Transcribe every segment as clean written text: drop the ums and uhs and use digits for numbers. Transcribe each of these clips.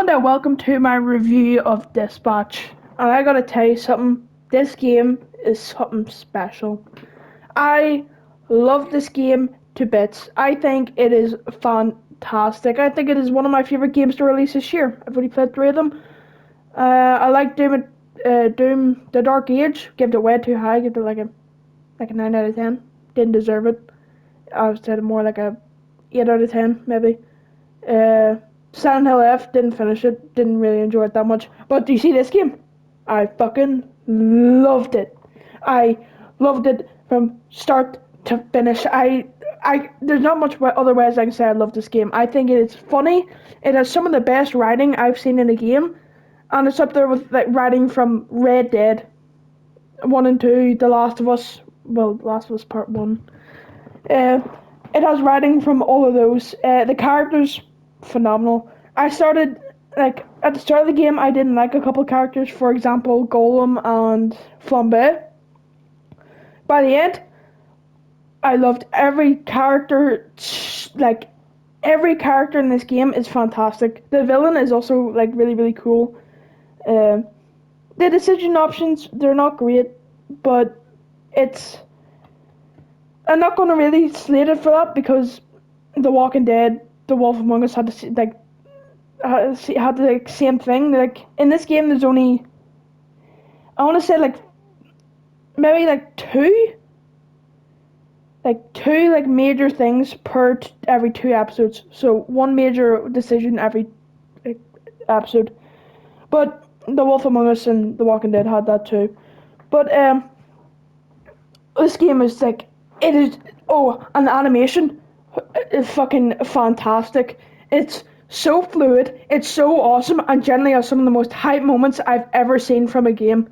and welcome to my review of Dispatch. And I gotta tell you something, this game is something special. I love this game to bits. I think it is fantastic. I think it is one of my favorite games to release this year. I've only played three of them. I like Doom, The Dark Age. Give it way too high. Give it like a 9 out of 10. Didn't deserve it. I would say more like a 8 out of 10 maybe. Uh, Silent Hill F, didn't finish it, didn't really enjoy it that much. But do you see this game? I fucking loved it. I loved it from start to finish. There's not much other ways I can say I love this game. I think it is funny. It has some of the best writing I've seen in a game, and it's up there with like writing from Red Dead 1 and 2, The Last of Us. Well, Last of Us Part 1. Uh, it has writing from all of those. The characters phenomenal. I started like at the start of the game. I didn't like a couple characters, for example, Golem and Flambe. By the end, I loved every character. Like every character in this game is fantastic. The villain is also like really cool. Uh, the decision options, they're not great, but it's. I'm not gonna really slate it for that because The Walking Dead, The Wolf Among Us had to had the same thing. Like in this game, there's only I want to say maybe two like major things per every 2 episodes. So one major decision every like, episode. But The Wolf Among Us and The Walking Dead had that too. But this game is like it is. Oh, and the animation is fucking fantastic. It's so fluid, it's so awesome, and generally has some of the most hype moments I've ever seen from a game.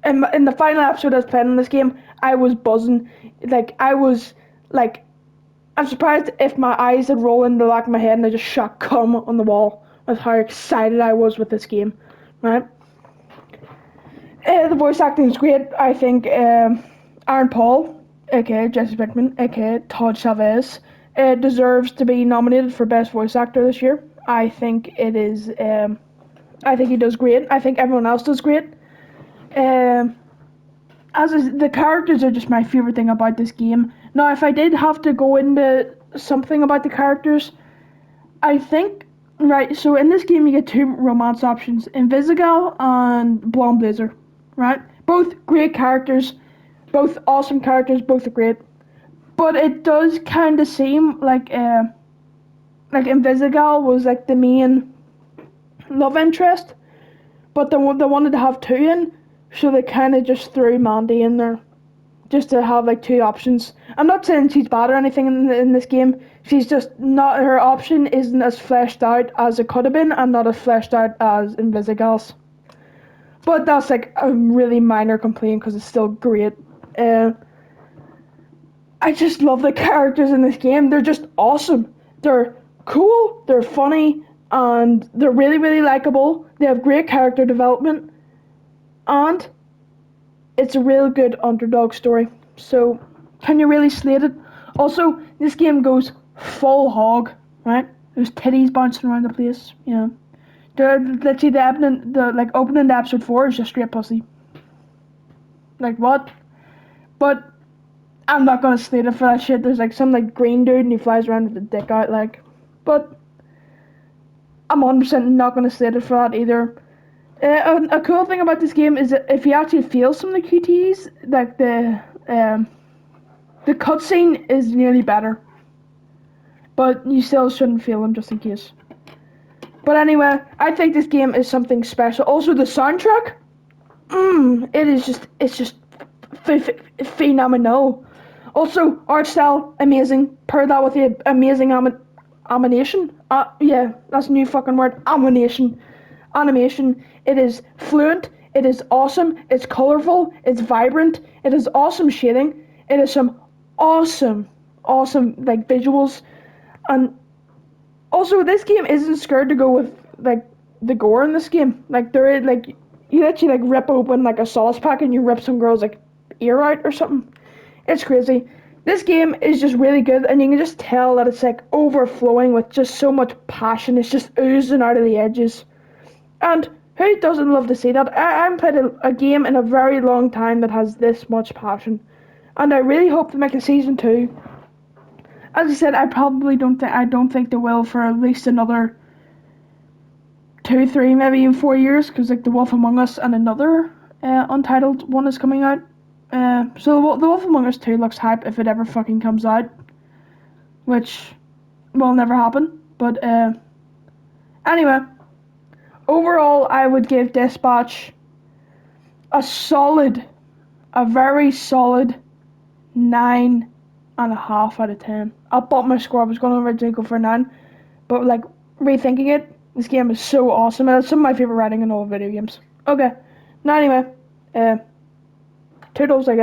In the final episode I was playing in this game, I was buzzing. Like, I was, like, I'm surprised if my eyes had rolled in the back of my head and I just shot cum on the wall with how excited I was with this game, right? The voice acting is great. I think Aaron Paul, aka Jesse Pinkman, aka Todd Chavez, deserves to be nominated for Best Voice Actor this year. I think it is. I think he does great. I think everyone else does great. Um, the characters are just my favorite thing about this game. Now, if I did have to go into something about the characters, I think right. So in this game, you get two romance options: Invisigal and Blonde Blazer. Right, both great characters, both awesome characters, both are great. But it does kind of seem like Invisigal was like the main love interest, but they wanted to have two in, so they kind of just threw Mandy in there just to have like two options. I'm not saying she's bad or anything in this game. She's just not, her option isn't as fleshed out as it could have been, and not as fleshed out as Invisigal's. But that's like a really minor complaint because it's still great. Uh, I just love the characters in this game. They're just awesome. They're cool, they're funny, and they're really likable. They have great character development, and it's a real good underdog story. So, can you really slate it? Also, this game goes full hog, right? There's titties bouncing around the place, you know. Let's see, opening to episode 4 is just straight pussy. Like, what? But I'm not gonna slate it for that shit. There's like some like green dude and he flies around with a dick out, like. But I'm 100% not gonna slate it for that either. A cool thing about this game is that if you actually feel some of the QTEs, like the cutscene is nearly better, but you still shouldn't feel them just in case. But anyway, I think this game is something special. Also, the soundtrack, it's just phenomenal. Also, art style, amazing. Pair that with the amazing animation. Yeah, that's a new fucking word. Animation. It is fluent. It is awesome. It's colorful. It's vibrant. It is awesome shading. It is some awesome like visuals. And also, this game isn't scared to go with like the gore in this game. Like there is like you actually like rip open like a sauce pack and you rip some girl's like ear out or something. It's crazy. This game is just really good, and you can just tell that it's like overflowing with just so much passion. It's just oozing out of the edges. And who doesn't love to see that? I haven't played a game in a very long time that has this much passion. And I really hope to make a season 2. As I said, I don't think they will for at least another 2, 3, maybe even 4 years, because like The Wolf Among Us and another Untitled one is coming out. So The Wolf Among Us 2 looks hype if it ever fucking comes out, which will never happen. But anyway, overall, I would give Dispatch a very solid 9.5 out of 10. I bought my score. I was going to originally go for a 9, but like rethinking it, this game is so awesome, and it's some of my favorite writing in all video games. Okay, now anyway, toodles, I guess.